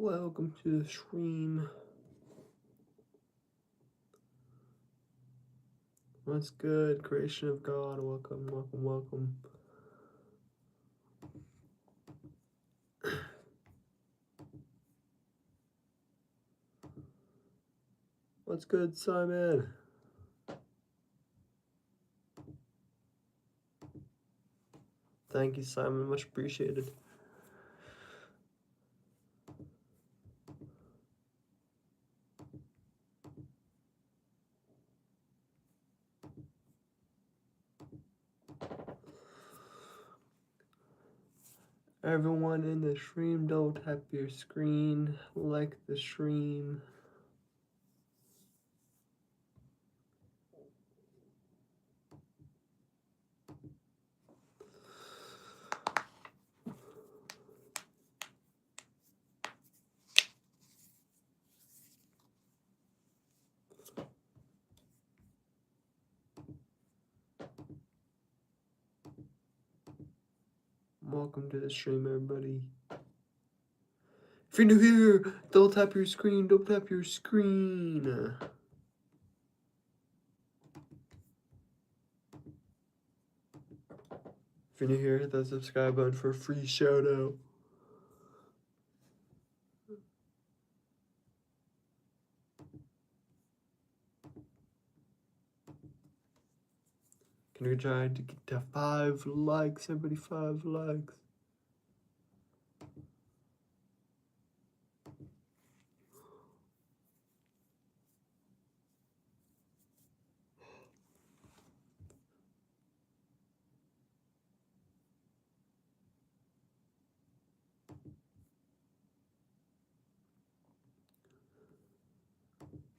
Welcome to the stream. What's good? Creation of God. Welcome, welcome, welcome. What's good, Simon? Thank you, Simon. Much appreciated. Everyone in the stream, don't tap your screen. Like the stream. Welcome to the stream, everybody. If you're new here, don't tap your screen. Don't tap your screen. If you're new here, hit that subscribe button for a free shout out. Can we try to get to 5 likes? Everybody, 5 likes.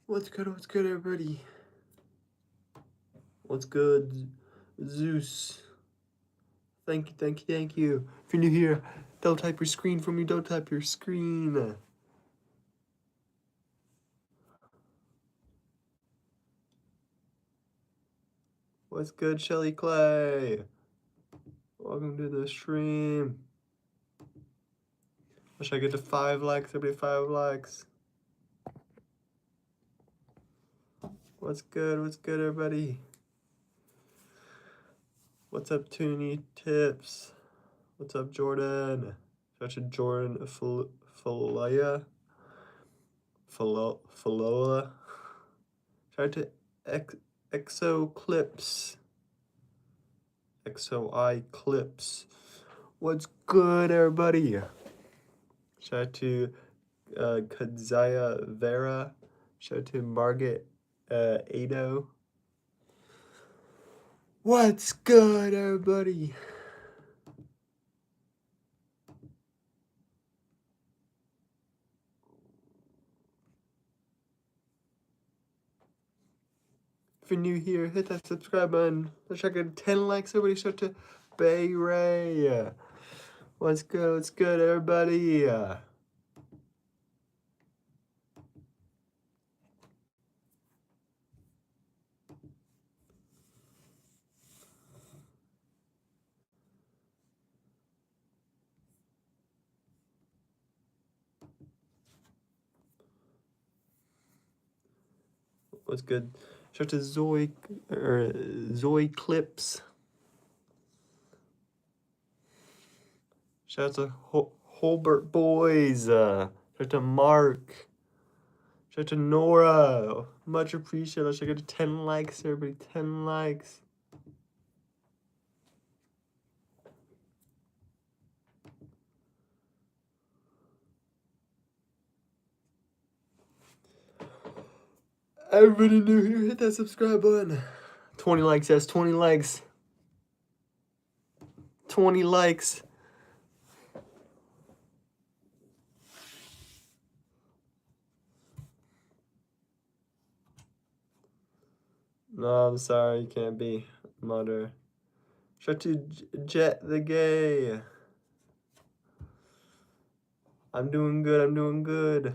What's good, everybody? What's good, Zeus? Thank you. If you're new here, don't type your screen for me. Don't type your screen. What's good, Shelly Clay? Welcome to the stream. Wish I get to 5 likes. Everybody, 5 likes. What's good, everybody? What's up, Toonie Tips? What's up, Jordan? Shout out to Jordan Falola. Shout out to Exoclips. XOI Clips. What's good, everybody? Shout out to Kadzaya Vera. Shout out to Margaret Ado. What's good, everybody? If you're new here, hit that subscribe button. Let's check out 10 likes. Everybody, shout out to Bay Ray. What's good, everybody? What's good? Shout out to Zoe Clips. Shout out to Holbert Boys. Shout out to Mark. Shout out to Nora. Much appreciated. Let's get to 10 likes, everybody. 10 likes. Everybody new here, hit that subscribe button. 20 likes, yes, 20 likes. 20 likes. No, I'm sorry, you can't be mother. Shout out to Jet the Gay. I'm doing good.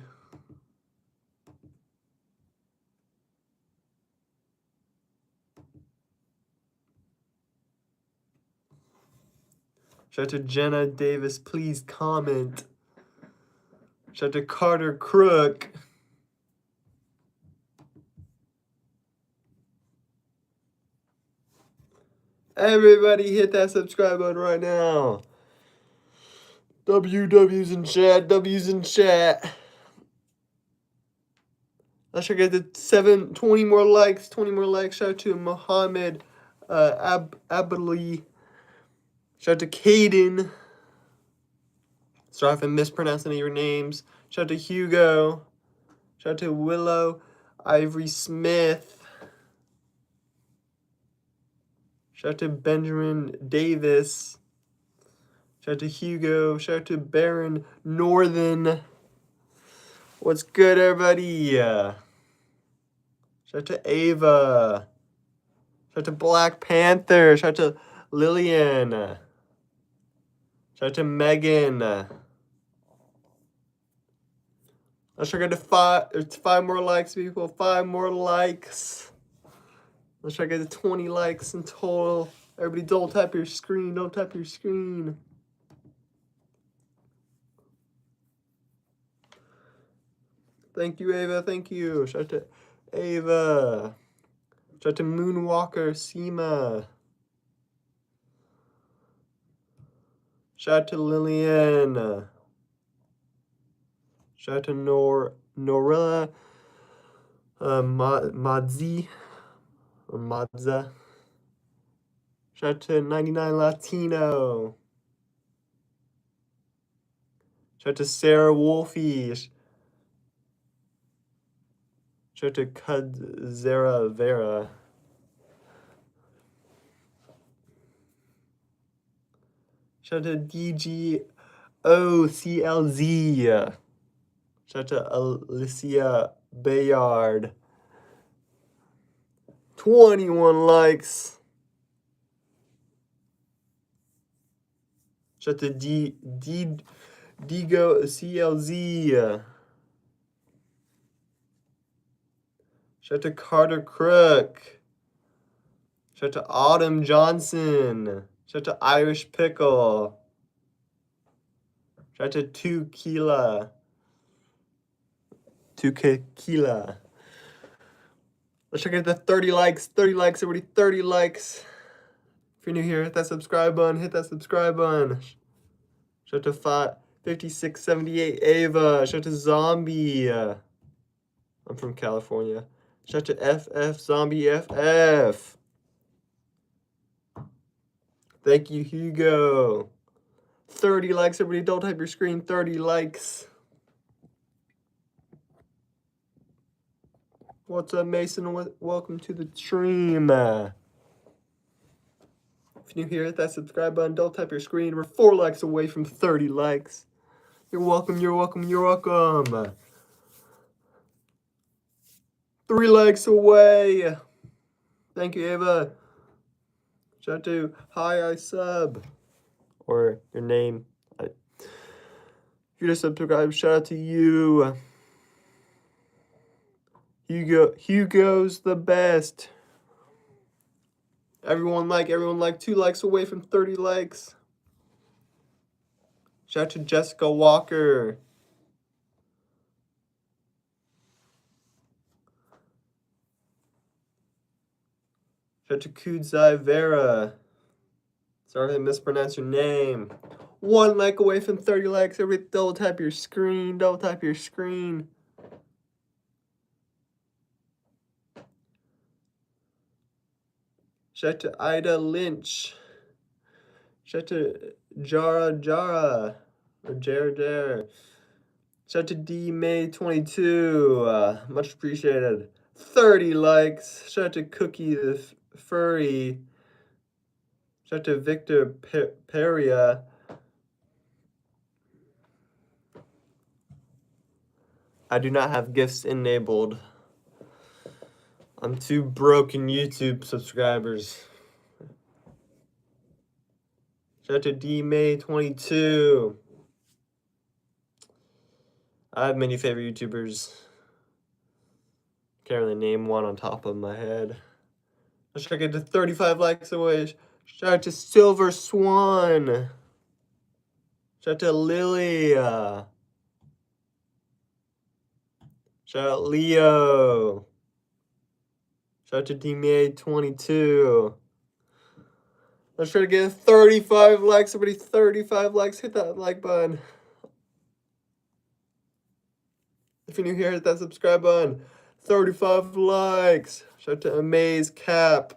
Shout out to Jenna Davis, please comment. Shout out to Carter Crook. Everybody hit that subscribe button right now. W's in chat. W's in chat. Let's try to get to 20 more likes. 20 more likes. Shout out to Mohammed Abali. Shout out to Caden. Sorry if I'm mispronouncing your names. Shout out to Hugo. Shout out to Willow. Ivory Smith. Shout out to Benjamin Davis. Shout out to Hugo. Shout out to Baron Northern. What's good, everybody? Shout out to Ava. Shout out to Black Panther. Shout out to Lillian. Shout out to Megan. Let's try to get to 5 more likes, people. 5 more likes. Let's try to get to 20 likes in total. Everybody, don't tap your screen. Don't tap your screen. Thank you, Ava. Thank you. Shout out to Ava. Shout out to Moonwalker Seema. Shout out to Lillian. Shout out to Norilla. Madzi. Or Madza. Shout out to 99 Latino. Shout out to Sarah Wolfie. Shout out to Kudzera Vera. Shout out to DGOCLZ. Shout out to Alicia Bayard. 21 likes. Shout out to Digo CLZ. Shout out to Carter Crook. Shout out to Autumn Johnson. Shout out to Irish Pickle. Shout out to 2 Kila. 2 Kila. Let's check out the 30 likes. 30 likes, everybody. 30 likes. If you're new here, hit that subscribe button. Hit that subscribe button. Shout out to 5678 Ava. Shout out to Zombie. I'm from California. Shout out to FF Zombie FF. Thank you, Hugo. 30 likes, everybody. Don't type your screen. 30 likes. What's up, Mason? Welcome to the stream. If you're new here, hit that subscribe button. Don't type your screen. We're 4 likes away from 30 likes. You're welcome. You're welcome. You're welcome. 3 likes away. Thank you, Ava. Shout out to Hi I Sub. Or your name. If you're just subscribed, shout out to you. Hugo's the best. Everyone like. 2 likes away from 30 likes. Shout out to Jessica Walker. Shout out to Kudzai Vera. Sorry if I mispronounced your name. 1 like away from 30 likes. Everybody, double tap your screen. Double tap your screen. Shout out to Ida Lynch. Shout out to Jara. Or Jara. Shout out to D May 22. Much appreciated. 30 likes. Shout out to Cookie the Furry. Shout out to Victor Peria. I do not have gifts enabled. I'm too broken YouTube subscribers. Shout out to D May 22. I have many favorite YouTubers. Can't really name one on top of my head. Let's try to get to 35 likes away. Shout out to Silver Swan. Shout out to Lily. Shout out Leo. Shout out to DMA22. Let's try to get 35 likes. Everybody, 35 likes. Hit that like button. If you're new here, hit that subscribe button. 35 likes. Shout out to Amaze Cap.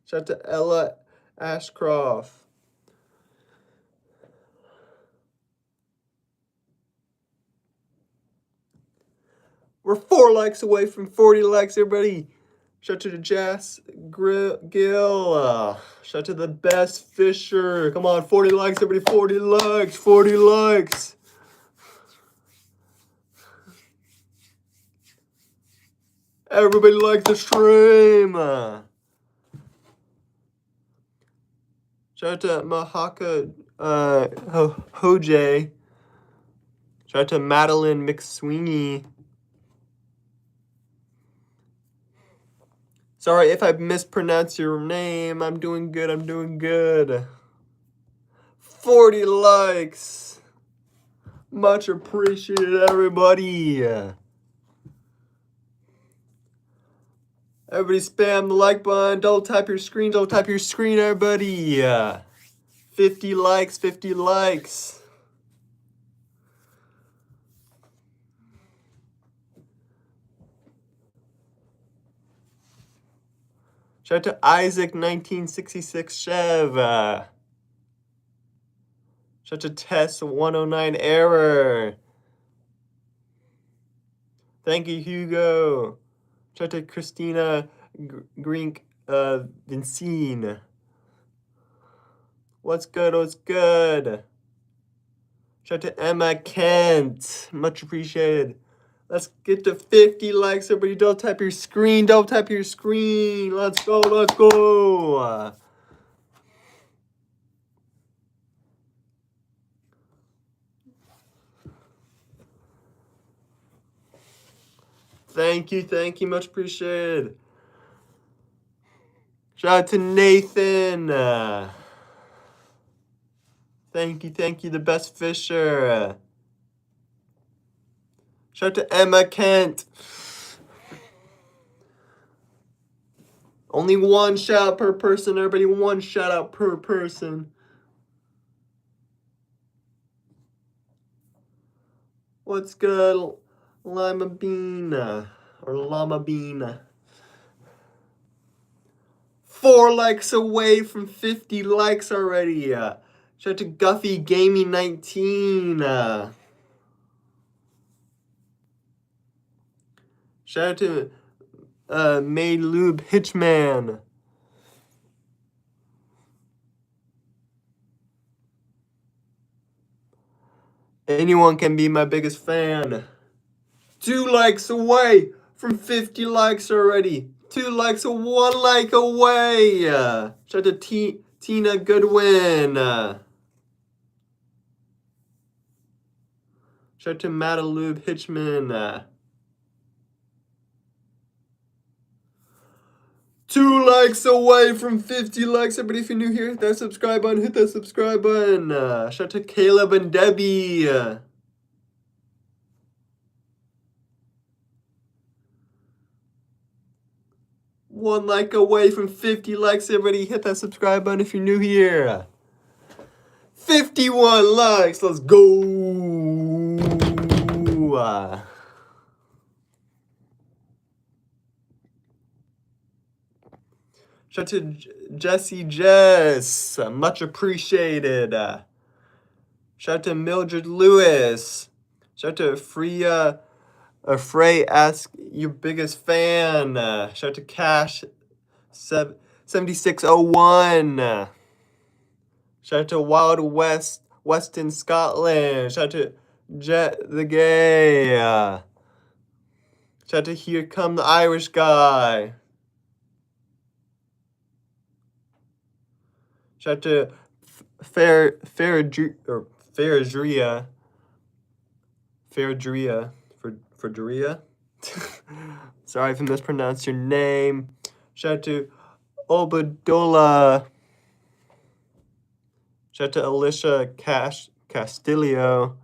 Shout out to Ella Ashcroft. We're 4 likes away from 40 likes, everybody. Shout out to the Jazz Gill. Shout out to the Best Fisher. Come on, 40 likes, everybody. 40 likes. 40 likes. Everybody likes the stream. Shout out to Mahaka Hoj. Shout out to Madeline McSweeney. Sorry if I mispronounce your name. I'm doing good. I'm doing good. 40 likes. Much appreciated, everybody. Everybody spam the like button. Double tap your screen. Double tap your screen, everybody. 50 likes. 50 likes. Shout out to Isaac 1966 Chev. Shout out to Tess 109 Error. Thank you, Hugo. Shout out to Christina Grink Vincine. What's good? What's good? Shout out to Emma Kent. Much appreciated. Let's get to 50 likes, everybody. Don't tap your screen. Don't tap your screen. Let's go. Let's go. Thank you. Thank you. Much appreciated. Shout out to Nathan. Thank you. Thank you. The Best Fisher. Shout out to Emma Kent. Only one shout out per person, everybody. One shout out per person. What's good, Lima Bean or Llama Bean? 4 likes away from 50 likes already. Shout out to Guffy Gaming 19. Shout out to Made Lube Hitchman. Anyone can be my biggest fan. 2 likes away from 50 likes already. 2 likes, 1 like away. Shout out to Tina Goodwin. Shout out to Madalube Hitchman. 2 likes away from 50 likes. Everybody, if you're new here, hit that subscribe button. Hit that subscribe button. Shout out to Caleb and Debbie. 1 like away from 50 likes. Everybody, hit that subscribe button if you're new here. 51 likes. Let's go. Shout out to Jesse Jess. Much appreciated. Shout out to Mildred Lewis. Shout out to Freya. Frey, ask your biggest fan. Shout out to Cash 7601. Shout out to Wild West, Weston, Scotland. Shout out to Jet the Gay. Shout out to Here Come the Irish Guy. Shout out to Faradria. Sorry if I mispronounced your name. Shout out to Obadola. Shout out to Alicia Castillo.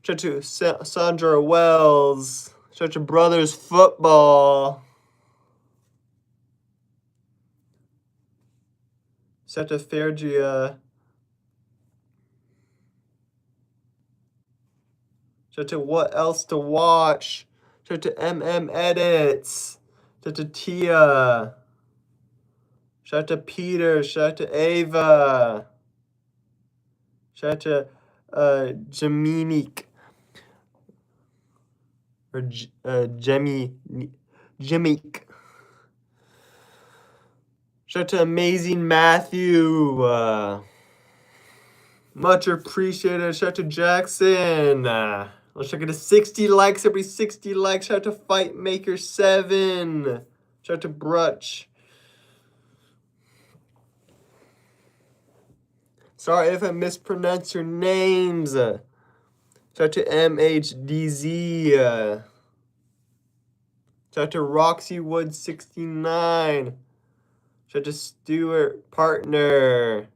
Shout out to Sandra Wells. Shout out to Brothers Football. Shout out to Fairgia. Shout out to What Else to Watch. Shout out to MM Edits. Shout out to Tia. Shout out to Peter. Shout out to Ava. Shout out to Jaminique. Or Jimmique. Shout out to Amazing Matthew. Much appreciated. Shout out to Jackson. Let's check it to 60 likes. Every 60 likes. Shout out to Fight Maker 7. Shout out to Brutch. Sorry if I mispronounce your names. Shout out to MHDZ. Shout out to Roxy Wood 69. Shout out to Stuart Partner.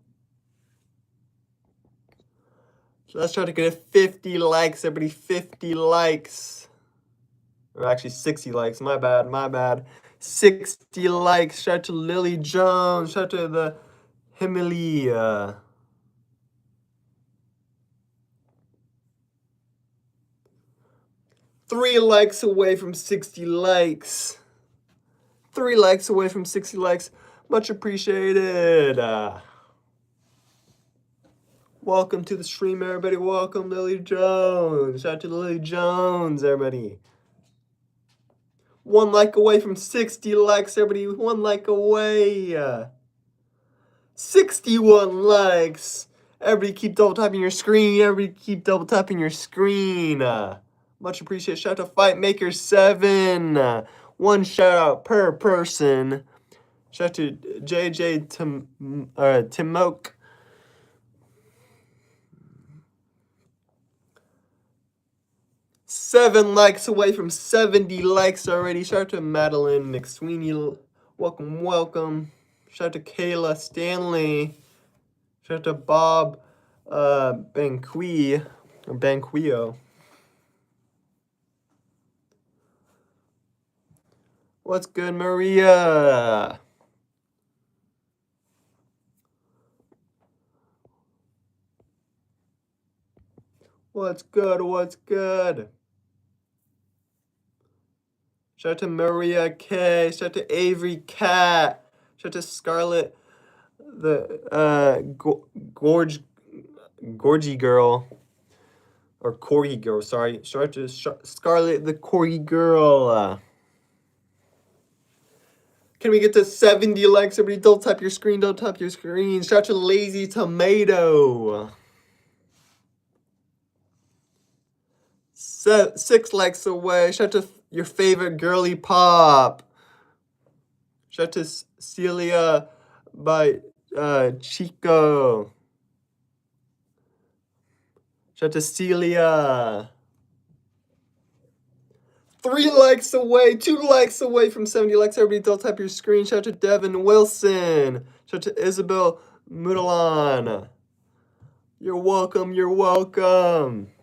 So let's try to get 50 likes, everybody. 50 likes. Or actually 60 likes. My bad. 60 likes. Shout out to Lily Jones. Shout out to the Himili. 3 likes away from 60 likes. 3 likes away from 60 likes. Much appreciated. Welcome to the stream, everybody. Welcome, Lily Jones. Shout out to Lily Jones, everybody. 1 like away from 60 likes, everybody. 1 like away. 61 likes. Everybody keep double tapping your screen. Much appreciated. Shout out to Fight Maker 7. 1 shout out per person. Shout out to JJ Timoke. 7 likes away from 70 likes already. Shout out to Madeline McSweeney. Welcome. Shout out to Kayla Stanley. Shout out to Bob Banquio. What's good, Maria? What's good? Shout out to Maria K. Shout out to Avery Cat. Shout out to Scarlett, the Gorgy girl. Or Corgi girl, sorry. Shout out to Scarlett, the Corgi girl. Can we get to 70 likes? Everybody, don't tap your screen. Shout out to Lazy Tomato. 6 likes away. Shout out to your favorite girly pop. Shout out to Celia by Chico. Shout out to Celia. 3 likes away. 2 likes away from 70 likes. Everybody, don't tap your screen. Shout out to Devin Wilson. Shout out to Isabel Mudalan. You're welcome.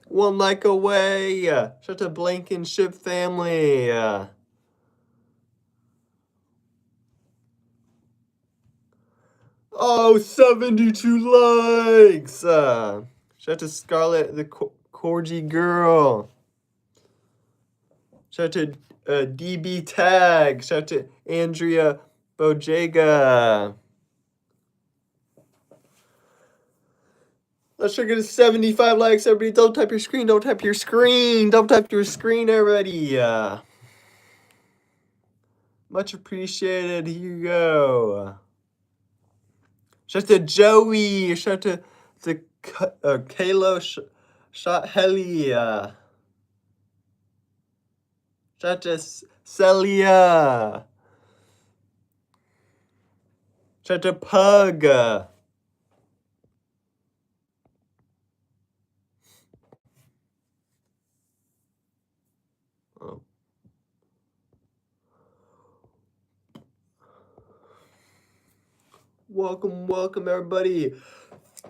1 like away. Shout out to Blankenship family. Oh, 72 likes. Shout out to Scarlett, the Corgi girl. Shout out to DB Tag. Shout out to Andrea Bojega. Let's try to get 75 likes, everybody. Don't tap your screen, everybody. Much appreciated. Here you go. Shout out to Joey. Shout out to Kalo Shot Heli. Shout out to Celia. Shout out to Pug. Welcome, everybody.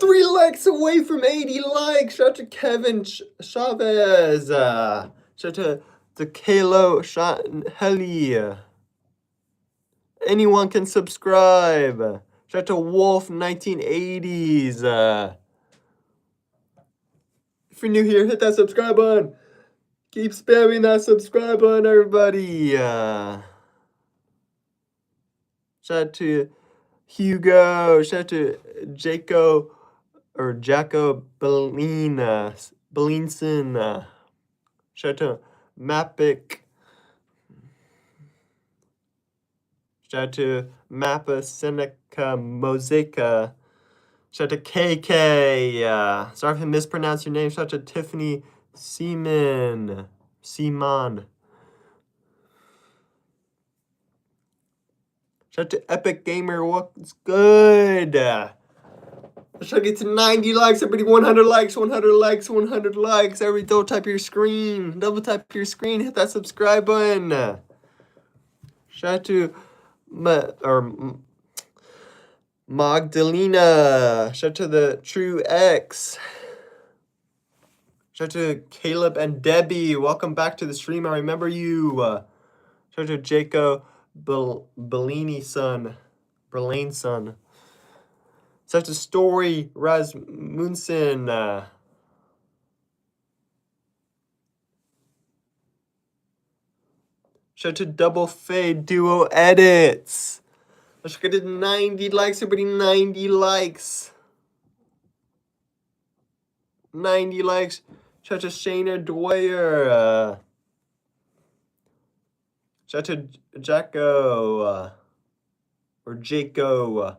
3 likes away from 80 likes. Shout out to Kevin Chavez. Shout out to to Kalo Shot Heli. Anyone can subscribe. Shout out to Wolf 1980s. If you're new here, hit that subscribe button. Keep spamming that subscribe button, everybody. Shout out to Hugo. Shout out to Jacko Belinson. Shout out to Mapic. Shout out to Mappa Seneca Mosaica. Shout out to KK. Sorry if I mispronounced your name. Shout out to Tiffany Seaman. Shout out to Epic Gamer. What's good? Let's try to get to 90 likes. Everybody, 100 likes, 100 likes, 100 likes. Everybody, double tap your screen. Double tap your screen. Hit that subscribe button. Shout out to Magdalena. Shout out to the True X. Shout out to Caleb and Debbie. Welcome back to the stream. I remember you. Shout out to Jacob Bellini son. Berlane son. Shout out to Story Rasmussen. Shout out to Double Fade Duo Edits. Let's get to 90 likes, everybody. 90 likes. 90 likes. Shout out to Shayna Dwyer. Shout out to Jacko. Or Jaco.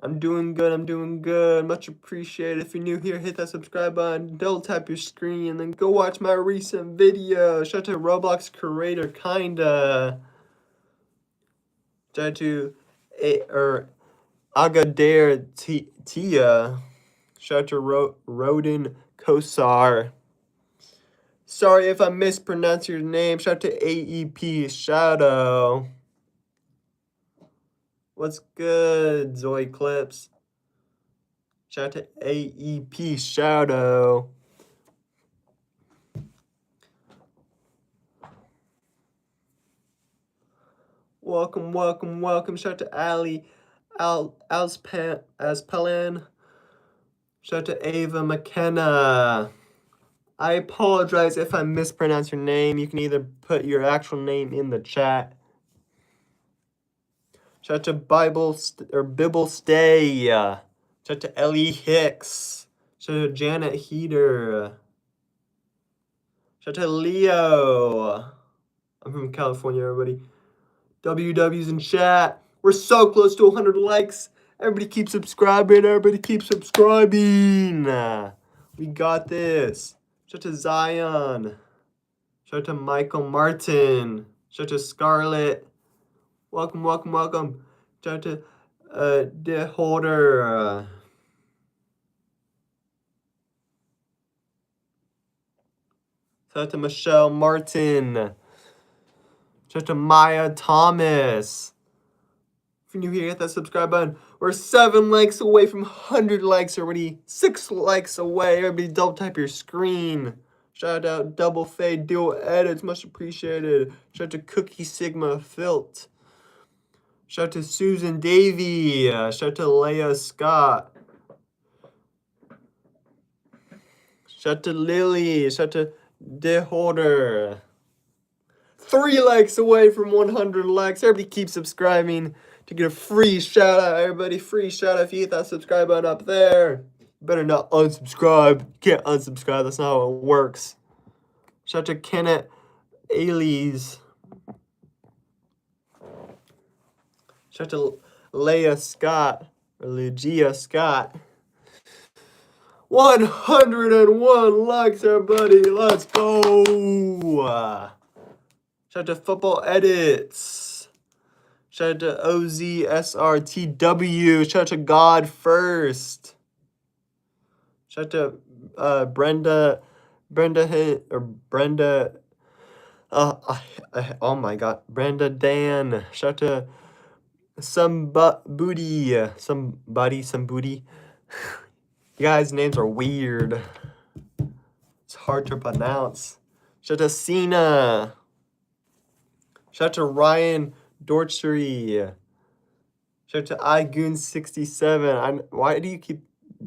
I'm doing good. I'm doing good. Much appreciated. If you're new here, hit that subscribe button. Double tap your screen. And then go watch my recent video. Shout out to Roblox creator, kinda. Shout out to Agadair Tia. Shout out to Rodin Kosar. Sorry if I mispronounced your name. Shout out to AEP Shadow. What's good, Zoe Clips? Shout out to AEP Shadow. Welcome, welcome, welcome. Shout out to Ali Aspalan. Shout out to Ava McKenna. I apologize if I mispronounce your name. You can either put your actual name in the chat. Shout out to Bibble Stay. Shout out to Ellie Hicks. Shout out to Janet Heater. Shout out to Leo. I'm from California, everybody. WW's in chat. We're so close to 100 likes. Everybody keep subscribing. Everybody keep subscribing. We got this. Shout out to Zion. Shout out to Michael Martin. Shout out to Scarlett. Welcome, welcome, welcome. Shout out to De Holder. Shout out to Michelle Martin. Shout out to Maya Thomas. If you're new here, hit that subscribe button. We're 7 likes away from 100 likes already. 6 likes away. Everybody double type your screen. Shout out Double Fade Dual Edits. Much appreciated. Shout out to Cookie Sigma Filt. Shout out to Susan Davey. Shout out to Leah Scott. Shout out to Lily. Shout out to De Holder. 3 likes away from 100 likes. Everybody keep subscribing to get a free shout out. Everybody, free shout out if you hit that subscribe button up there. You better not unsubscribe. You can't unsubscribe. That's not how it works. Shout out to Kenneth Ailey's. Shout out to Leah Scott, or Lugia Scott. 101 likes, everybody. Let's go. Shout out to Football Edits. Shout out to OZSRTW. Shout out to God First. Shout out to Brenda. Oh my God, Brenda Dan. Shout out to somebody. You guys' names are weird. It's hard to pronounce. Shout out to Cena. Shout out to Ryan Dortchery. Shout out to iGoon67. Why do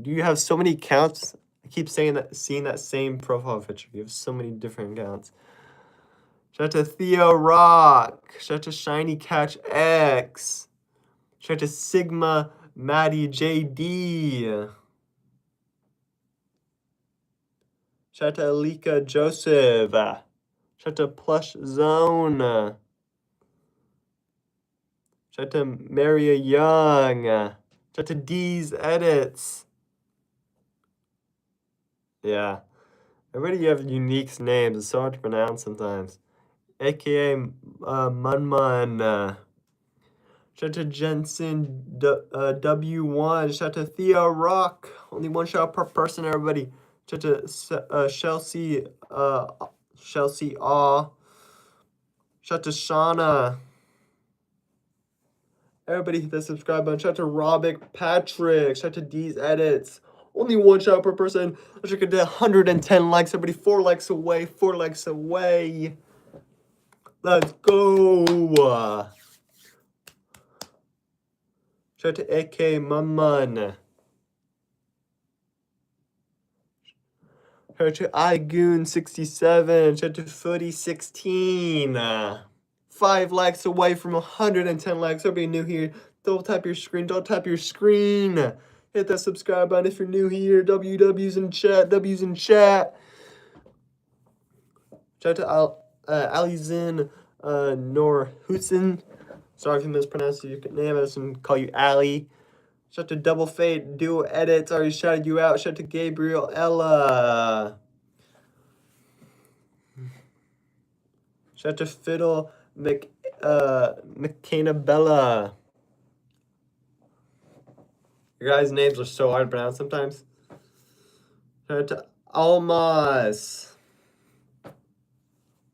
you have so many accounts? I keep seeing that same profile picture. You have so many different accounts. Shout out to Theo Rock. Shout out to Shiny Catch X. Shout out to Sigma Maddie JD. Shout out to Alika Joseph. Shout out to Plush Zone. Shout out to Maria Young. Shout out to D's Edits. Yeah. Everybody you have unique names. It's so hard to pronounce sometimes. AKA Munmun. Shout out to Jensen W1. Shout out to Theo Rock. Only one shout per person, everybody. Shout out to Chelsea Aw. Shout out to Shauna. Everybody hit that subscribe button. Shout out to Robic Patrick. Shout out to D's Edits. Only one shout per person. Let's get to 110 likes. Everybody, 4 likes away. 4 likes away. Let's go. Shout out to AK Mummun. Shout out to iGoon67. Shout out to Footy16. 5 likes away from 110 likes. Everybody new here, don't tap your screen. Don't tap your screen. Hit that subscribe button if you're new here. W's in chat. W's in chat. Shout out to Alizin Norhusen. Sorry if I mispronounced your name. I was going to call you Ali. Shout out to Double Fate Duo Edits. Already shouted you out. Shout out to Gabriel Ella. Shout out to Fiddle McCanna Bella. Your guys' names are so hard to pronounce sometimes. Shout out to Almas.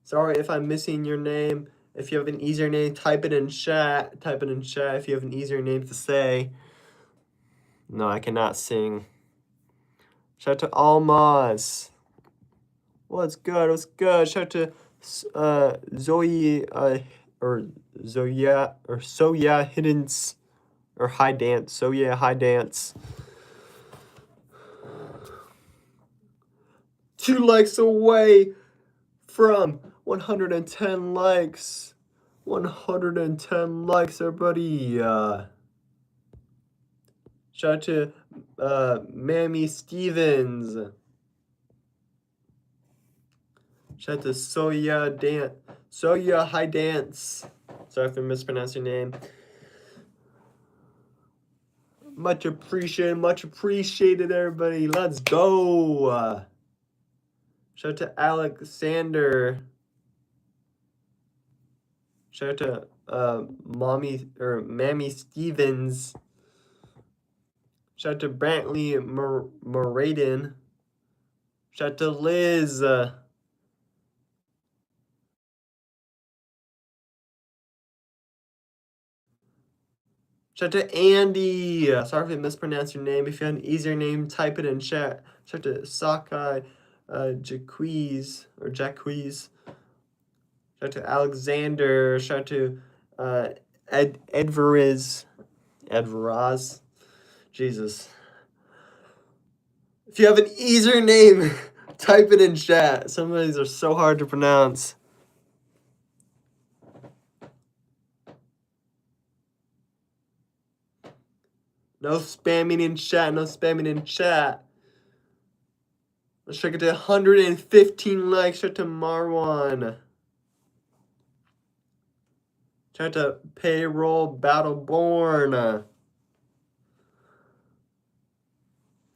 Sorry if I'm missing your name. If you have an easier name, type it in chat. Type it in chat if you have an easier name to say. No, I cannot sing. Shout out to Almas. What's good? What's good? Shout out to Zoe or Zoya or Soya Hiddens or High Dance. Soya High Dance. 2 likes away from 110 likes. 110 likes, everybody. Shout out to Mammy Stevens. Shout out to Soya High Dance. Sorry if I mispronounced your name. Much appreciated, everybody. Let's go. Shout out to Alexander. Shout out to Mammy Stevens. Shout out to Brantley Moradin. Shout out to Liz. Shout out to Andy. Sorry if I mispronounced your name. If you have an easier name, type it in chat. Shout out to Sakai Jaquiz. Shout out to Alexander. Shout out to Edveraz. Jesus. If you have an easier name, type it in chat. Some of these are so hard to pronounce. No spamming in chat. No spamming in chat. Let's check it to 115 likes. Shout out to Marwan. Shout out to Payroll Battleborn.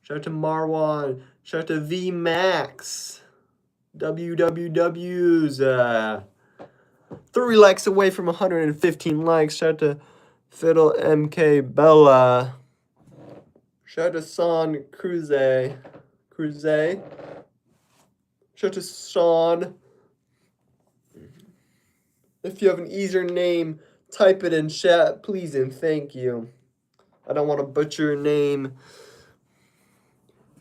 Shout out to Marwan. Shout out to VMax. WWWs. 3 likes away from 115 likes. Shout out to Fiddle MK Bella. Shout out to Son Cruze. Shout out to Sean. If you have an easier name, type it in chat, please and thank you. I don't want to butcher your name.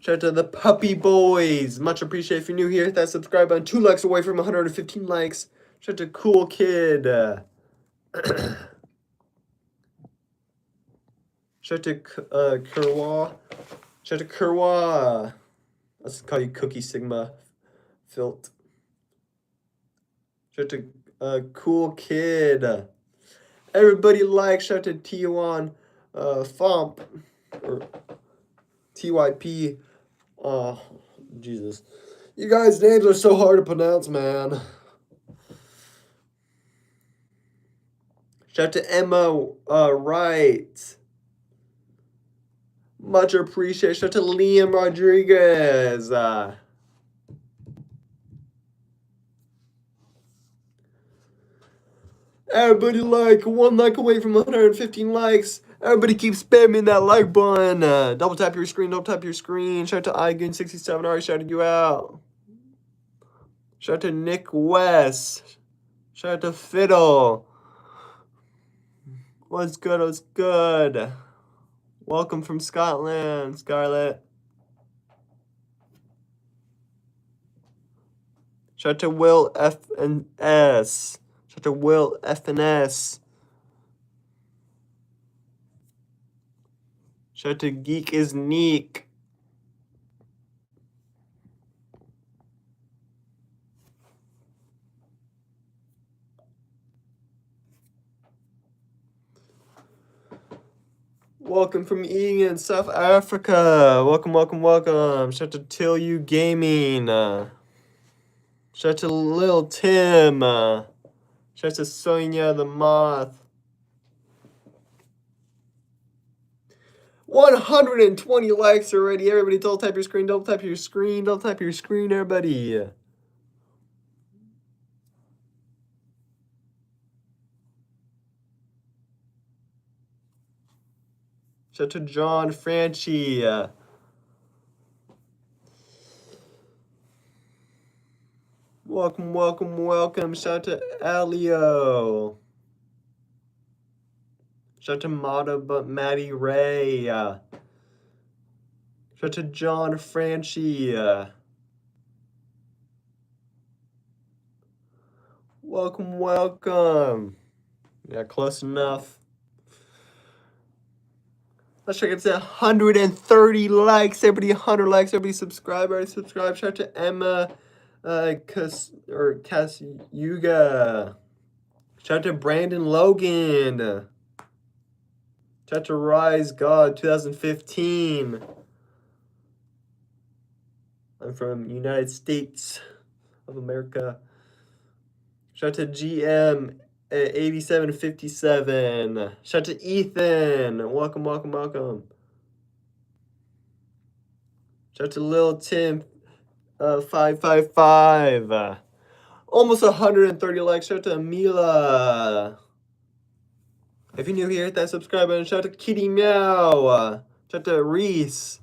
Shout out to the puppy boys. Much appreciated. If you're new here, hit that subscribe button. 2 likes away from 115 likes. Shout out to Cool Kid. Shout out to Kerwa. Shout out to Kerwa. Let's call you Cookie Sigma Filt. Shout out to Cool Kid. Everybody like. Shout out to T1 Fomp or TYP. Oh, Jesus. You guys' names are so hard to pronounce, man. Shout out to Emma Wright. Much appreciated. Shout out to Liam Rodriguez. Everybody like. 1 like away from 115 likes. Everybody keep spamming that like button. Double tap your screen. Double tap your screen. Shout out to iGoon67. Already shouted you out. Shout out to Nick West. Shout out to Fiddle. What's good? What's good? Welcome from Scotland, Scarlett. Shout out to Will F and S. Shout out to Will F and S. Shout out to Geek is Neek. Welcome from Egan, South Africa. Welcome, welcome, welcome. Shout out to Till You Gaming. Shout out to Lil Tim. Shout out to Sonia the Moth. 120 likes already. Everybody double tap your screen, double tap your screen, double tap your screen, everybody. Shout out to John Franchi. Welcome, welcome, welcome. Shout out to Elio. Shout out to Mata but Maddie Ray. Shout out to John Franchi. Welcome, welcome. Yeah, close enough. Let's check it to 130 likes. Everybody 100 likes. Everybody subscribe. Already subscribe. Shout out to Emma Kasuyuga. Shout out to Brandon Logan. Shout out to Rise God 2015. I'm from United States of America. Shout out to GM 8757. Shout out to Ethan. Welcome, welcome, welcome. Shout out to Lil Tim 555. Almost 130 likes. Shout out to Mila. If you're new here, hit that subscribe button. Shout out to Kitty Meow. Shout out to Reese.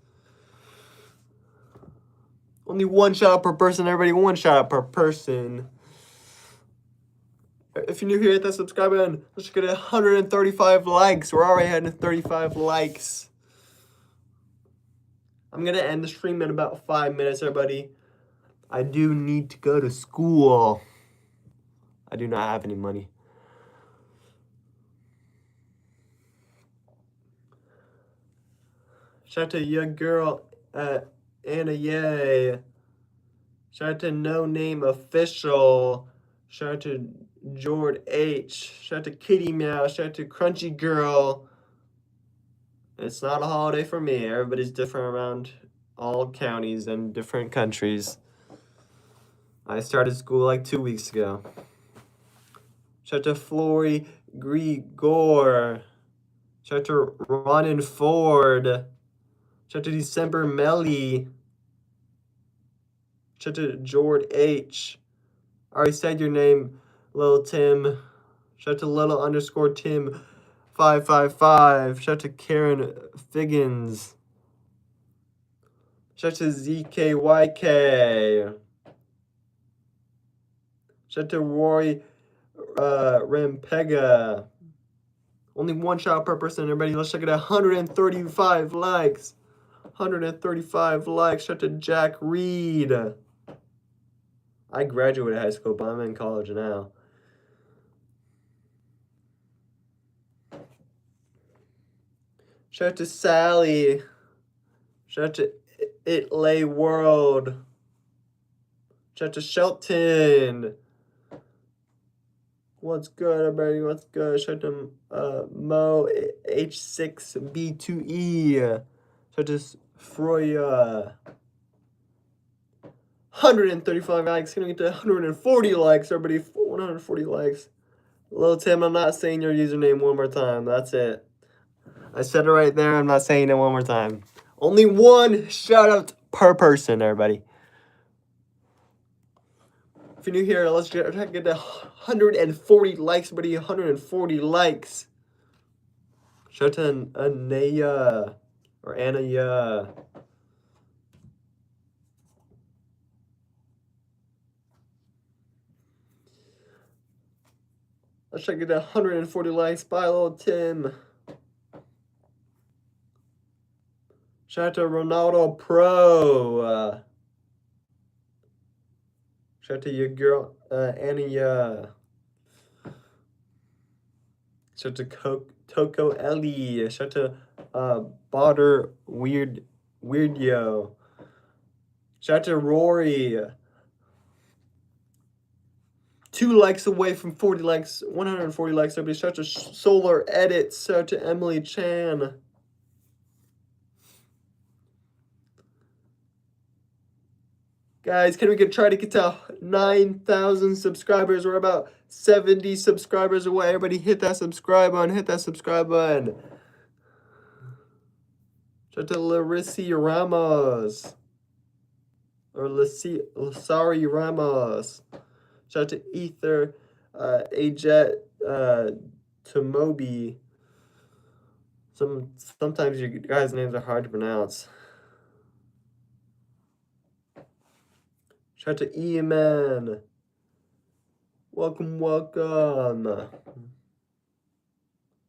Only 1 shout out per person, everybody. 1 shout out per person. If you're new here, hit that subscribe button. Let's get 135 likes. We're already at 35 likes. I'm going to end the stream in about 5 minutes, everybody. I do need to go to school. I do not have any money. Shout out to your girl, Anna Yay. Shout out to No Name Official. Shout out to Jord H. Shout out to Kitty Meow. Shout out to Crunchy Girl. It's not a holiday for me. Everybody's different around all counties and different countries. I started school like 2 weeks ago. Shout out to Flory Grigor. Shout out to Ronan Ford. Shout out to December Melly. Shout out to Jord H. I already said your name, Little Tim. Shout out to Little underscore Tim 555. Shout out to Karen Figgins. Shout out to ZKYK. Shout out to Roy Rampega. Only 1 shout out per person, everybody. Let's check it out. 135 likes. 135 likes. Shout out to Jack Reed. I graduated high school, but I'm in college now. Shout out to Sally. Shout out to Itlay World. Shout out to Shelton. What's good, everybody? What's good? Shout out to Mo H6B2E. Shout out to Froya. 135 likes. Gonna get to 140 likes, everybody. 140 likes. Little Tim, I'm not saying your username one more time. That's it. I said it right there. I'm not saying it one more time. Only one shout out per person, everybody. If you're new here, let's try to get to 140 likes, everybody. 140 likes. Shout out to Anaya or Anaya. Let's try to get to 140 likes. Bye, little Tim. Shout out to Ronaldo Pro. Shout out to your girl, Annie. Shout out to Toko Ellie. Shout out to Botter Weirdio. Shout out to Rory. 2 likes away from 40 likes, 140 likes. Everybody, shout out to Solar Edits. Shout out to Emily Chan. Guys, can we try to get to 9,000 subscribers? We're about 70 subscribers away. Everybody hit that subscribe button. Hit that subscribe button. Shout out to Larissi Ramos. Or Lasari Ramos. Shout out to Ether, Ajet, Tomobi. Sometimes you guys' names are hard to pronounce. Shout out to E-Man. Welcome, welcome.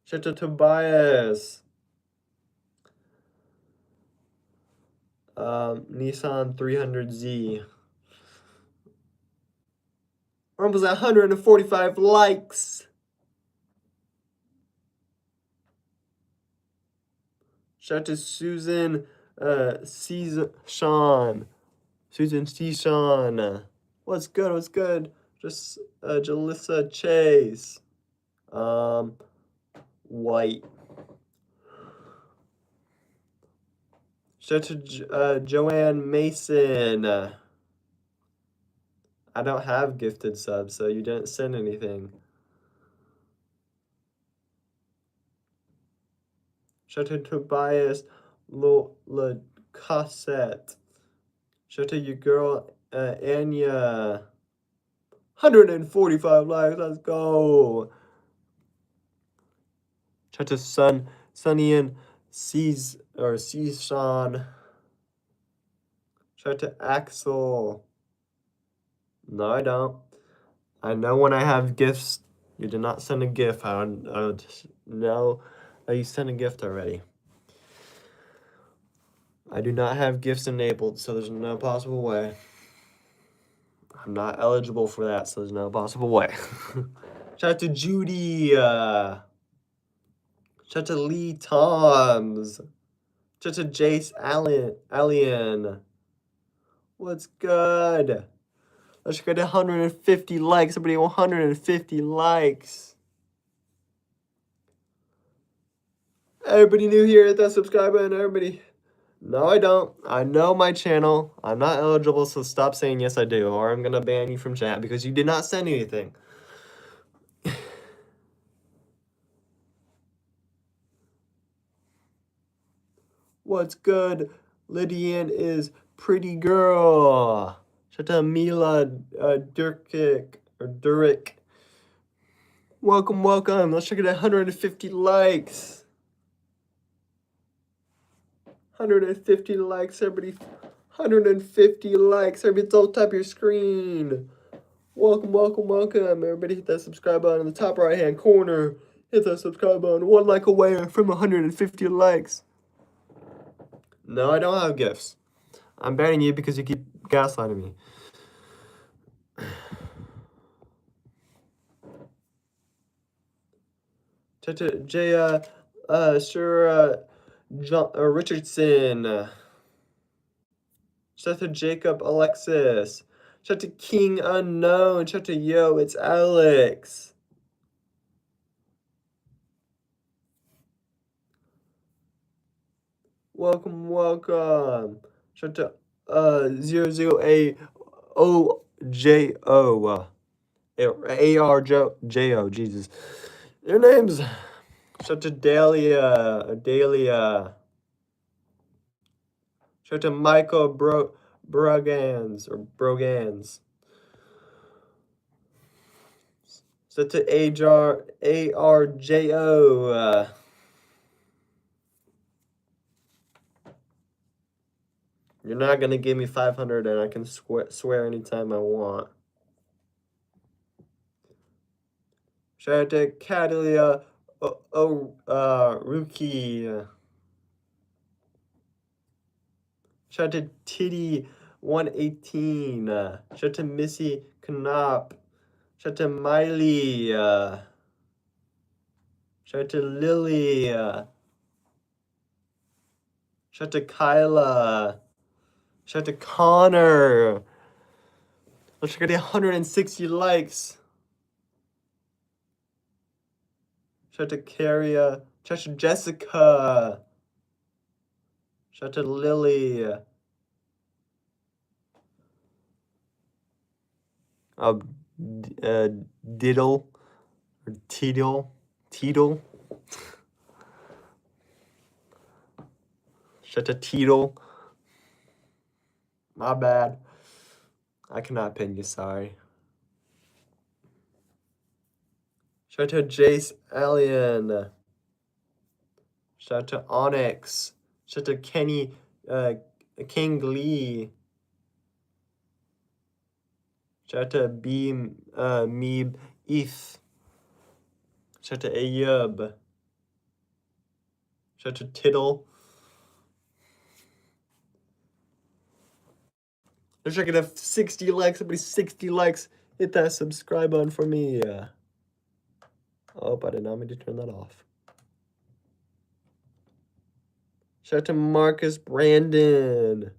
Shout out to Tobias. Nissan 300Z. We're almost at 145 likes. Shout out to Susan Sean. Susan Sean. What's good? What's good? Just Jalissa Chase. White. Shout out to Joanne Mason. I don't have gifted subs, so you didn't send anything. Shout out to Tobias Cassette. Shout out to your girl, Anya. 145 likes, let's go. Shout out to Sunny and Sean. Shout out to Axel. No, I don't. I know when I have gifts. You did not send a gift. I don't know that you sent a gift already. I do not have gifts enabled, so there's no possible way. I'm not eligible for that, so there's no possible way. Shout out to Judy. Shout out to Lee Toms. Shout out to Jace Alien. What's good? Let's get 150 likes. Everybody, 150 likes. Everybody new here, hit that subscribe button. Everybody. No, I don't. I know my channel. I'm not eligible, so stop saying yes, I do, or I'm going to ban you from chat because you did not send anything. What's good? Lydian is pretty girl. Shout out to Mila Durick. Welcome, welcome. Let's check it at 150 likes. 150 likes, everybody. 150 likes. Everybody, don't tap your screen. Welcome, welcome, welcome. Everybody, hit that subscribe button in the top right-hand corner. Hit that subscribe button. 1 like away from 150 likes. No, I don't have gifts. I'm banning you because you keep gaslighting me. J. Sir John Richardson. Shout out to Jacob Alexis. Shout out to King Unknown. Shout out to Yo, it's Alex. Welcome, welcome. Shout out to 008OJO. ARJO, Jesus. Their names. Shout out to Dahlia. Shout out to Michael Brogans. Shout out to ARJO. You're not gonna give me 500 and I can swear anytime I want. Shout out to Catalia Rookie. Shout out to Titty 118. Shout out to Missy Knop. Shout out to Miley. Shout out to Lily. Shout out to Kyla. Shout out to Connor. Let's get 160 likes. Shout out to Carrie. Shout out to Jessica. Shout out to Lily. Diddle. Or Teedle. Shout out to Teedle. My bad. I cannot pin you, sorry. Shout out to Jace Alien. Shout out to Onyx. Shout out to Kenny King Lee. Shout out to Meeb Eth. Shout out to Ayub. Shout out to Tittle. Let's check it out. 60 likes. Somebody 60 likes. Hit that subscribe button for me. Oh, I did not mean to turn that off. Shout out to Marcus Brandon.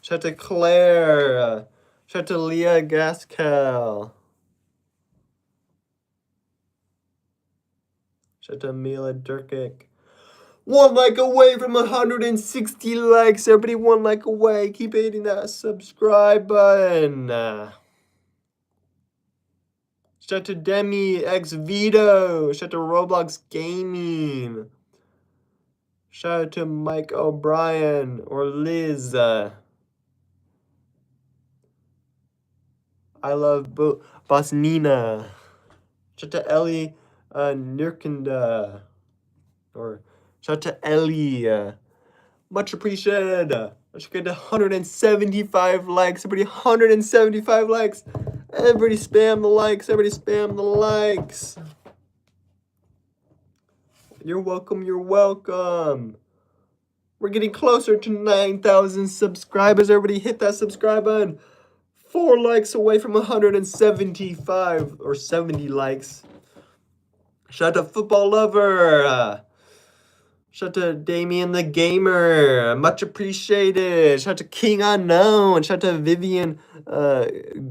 Shout out to Claire. Shout out to Leah Gaskell. Shout out to Mila Durkic. 1 like away from 160 likes. Everybody 1 like away. Keep hitting that subscribe button. Shout out to Demi X Vito. Shout out to Roblox Gaming. Shout out to Mike O'Brien or Liz. I love Boss Nina. Shout out to Ellie Nirkanda. Or shout out to Ellie. Much appreciated. Let's get to 175 likes. Everybody 175 likes. Everybody spam the likes. Everybody spam the likes. You're welcome. You're welcome. We're getting closer to 9,000 subscribers. Everybody hit that subscribe button. 4 likes away from 175 or 70 likes. Shout out to Football Lover. Shout out to Damien the Gamer. Much appreciated. Shout out to King Unknown. Shout out to Vivian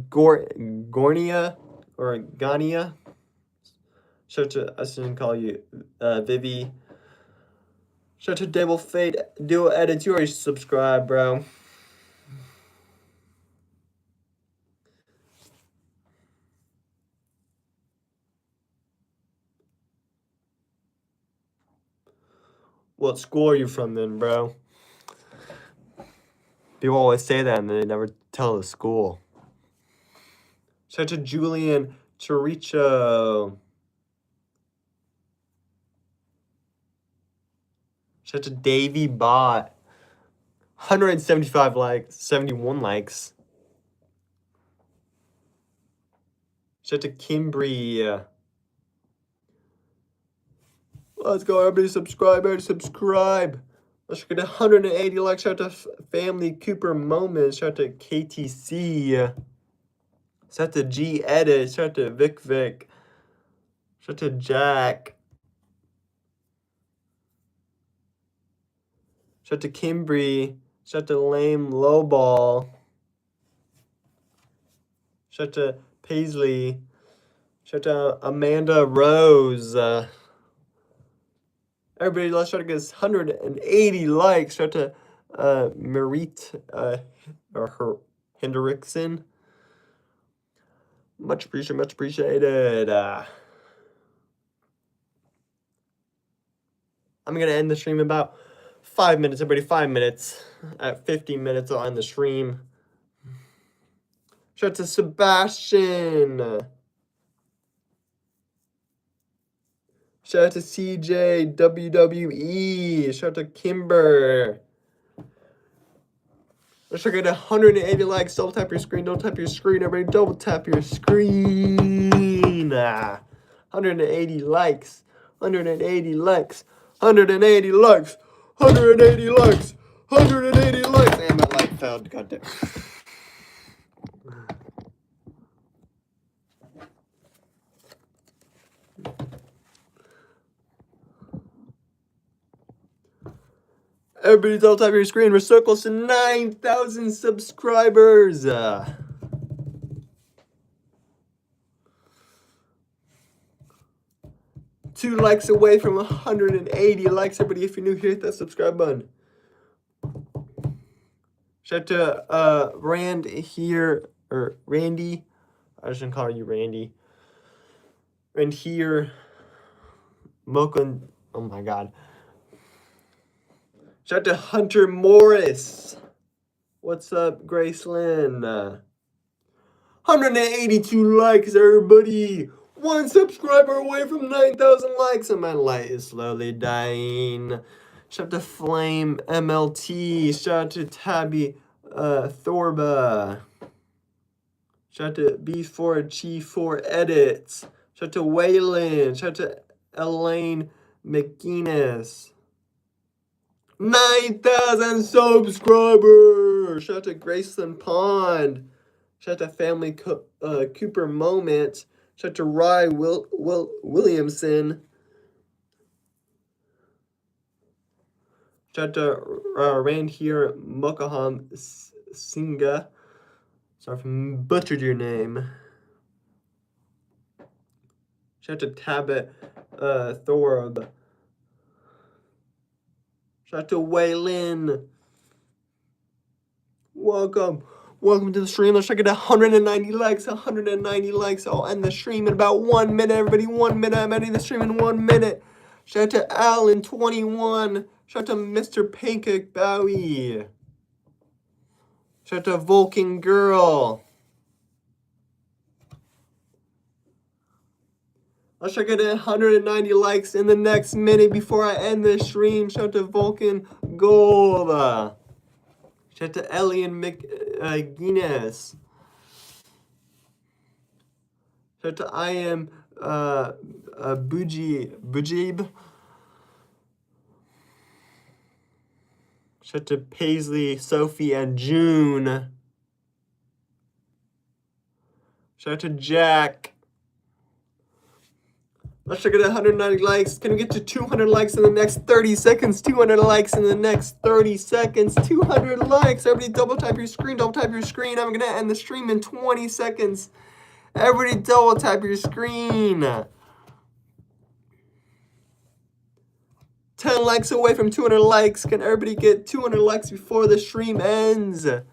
Gornia or Gania. Shout out to, I shouldn't call you Vivi. Shout out to Devil Fate Dual Edits. You already subscribed, bro. What school are you from then, bro? People always say that and they never tell the school. Shout out to Julian Choricho. Shout out to Davey Bot. 175 likes, 71 likes. Shout out to Kimbry. Let's go, everybody subscribe, Let's get 180 likes. Shout out to Family Cooper Moments. Shout out to KTC. Shout out to G Edit. Shout out to Vic. Shout out to Jack. Shout out to Kimbry. Shout out to Lame Lowball. Shout out to Paisley. Shout out to Amanda Rose. Everybody, let's try to get 180 likes. Shout out to Marit or her Hendrickson. Much appreciated. I'm gonna end the stream in about 5 minutes. Everybody, 5 minutes. At 15 minutes, I'll end the stream. Shout out to Sebastian. Shout out to CJ, WWE. Shout out to Kimber. Let's try to get 180 likes. Double tap your screen. Don't tap your screen. Everybody, double tap your screen. 180 likes. 180 likes. 180 likes. 180 likes. 180 likes. And my light failed. Goddamn. Everybody, double tap your screen. We're so close to 9,000 subscribers. 2 likes away from 180 likes. Everybody, if you're new here, hit that subscribe button. Shout out to Rand here, or Randy. I shouldn't call you Randy. Rand here. Mocha. Oh my God. Shout out to Hunter Morris. What's up, Gracelyn? 182 likes, everybody. 1 subscriber away from 9,000 likes, and my light is slowly dying. Shout out to Flame MLT. Shout out to Tabby Thorba. Shout out to B4G4 Edits. Shout out to Waylon. Shout out to Elaine McGuinness. 9,000 subscribers! Shout out to Graceland Pond. Shout out to Family Cooper Moments. Shout out to Rye Williamson. Shout out to Rand here, Mokaham Singa. Sorry if I butchered your name. Shout out to Tabit Thorb. Shout out to Waylin. Welcome to the stream. Let's check it out. 190 likes. 190 likes. I'll end the stream in about 1 minute. Everybody, 1 minute. I'm ending the stream in 1 minute. Shout out to Alan21. Shout out to Mr. Pancake Bowie. Shout out to Vulcan Girl. Let's check it at 190 likes in the next minute before I end the stream. Shout out to Vulcan Gold. Shout out to Elian McGuinness. Shout out to I am Bujib. Shout out to Paisley, Sophie, and June. Shout out to Jack. Let's check it at 190 likes. Can we get to 200 likes in the next 30 seconds? 200 likes in the next 30 seconds. 200 likes. Everybody double tap your screen. Double tap your screen. I'm going to end the stream in 20 seconds. Everybody double tap your screen. 10 likes away from 200 likes. Can everybody get 200 likes before the stream ends? If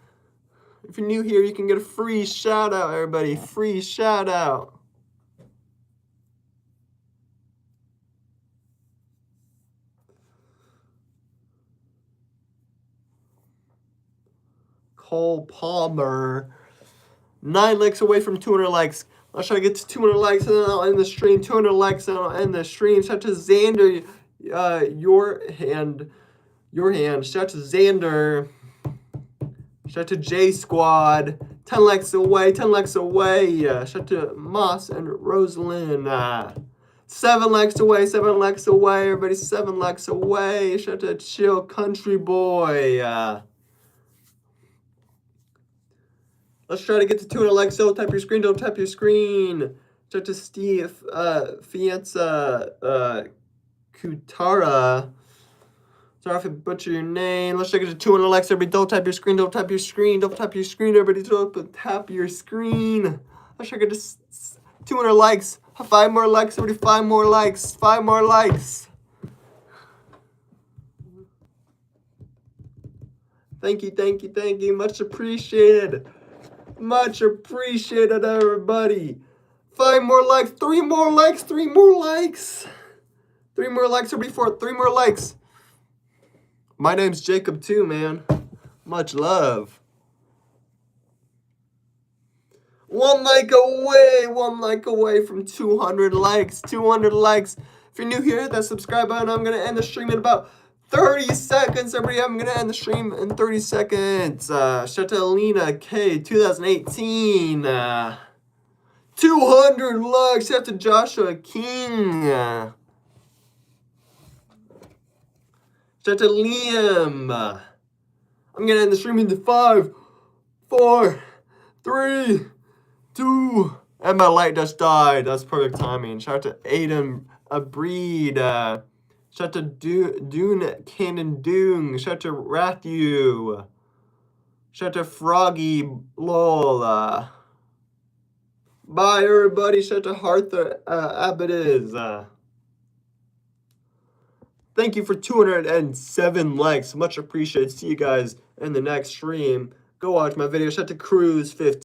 you're new here, you can get a free shout out, everybody. Free shout out. Cole Palmer. 9 likes away from 200 likes. Let's try to get to 200 likes and then I'll end the stream. 200 likes and I'll end the stream. Shout out to Xander. Your hand. Shout out to Xander. Shout out to J Squad. 10 likes away. 10 likes away. Shout out to Moss and Rosalind. 7 likes away, 7 likes away, everybody, 7 likes away. Shout out to Chill Country Boy. Let's try to get to 200 likes. Don't tap your screen, don't tap your screen. Shout out to Steve, Fianza, Kutara. Sorry if I butcher your name. Let's try to get to 200 likes, everybody. Don't tap your screen, don't tap your screen, don't tap your screen, everybody. Don't tap your screen. Let's try to get to 200 likes. 5 more likes, everybody. 5 more likes. 5 more likes. Thank you, thank you, thank you. Much appreciated. Much appreciated, everybody. 5 more likes. 3 more likes. 3 more likes. 3 more likes, everybody. 3 more likes. My name's Jacob too, man. Much love. 1 like away. 1 like away from 200 likes. 200 likes. If you're new here, hit that subscribe button. I'm going to end the stream in about 30 seconds. Everybody, I'm going to end the stream in 30 seconds. Shout out to Alina K, 2018. 200 likes. Shout out to Joshua King. Shout out to Liam. I'm going to end the stream into 5, 4, 3, 2. And my light just died. That's perfect timing. Shout out to Aiden Breed. Shout out to Dune Cannon Doong. Shout out to Rathu. Shout out to Froggy Lol. Bye, everybody. Shout out to Hartha Abadiz. Thank you for 207 likes. Much appreciated. See you guys in the next stream. Go watch my video. Shout out to Cruise 15.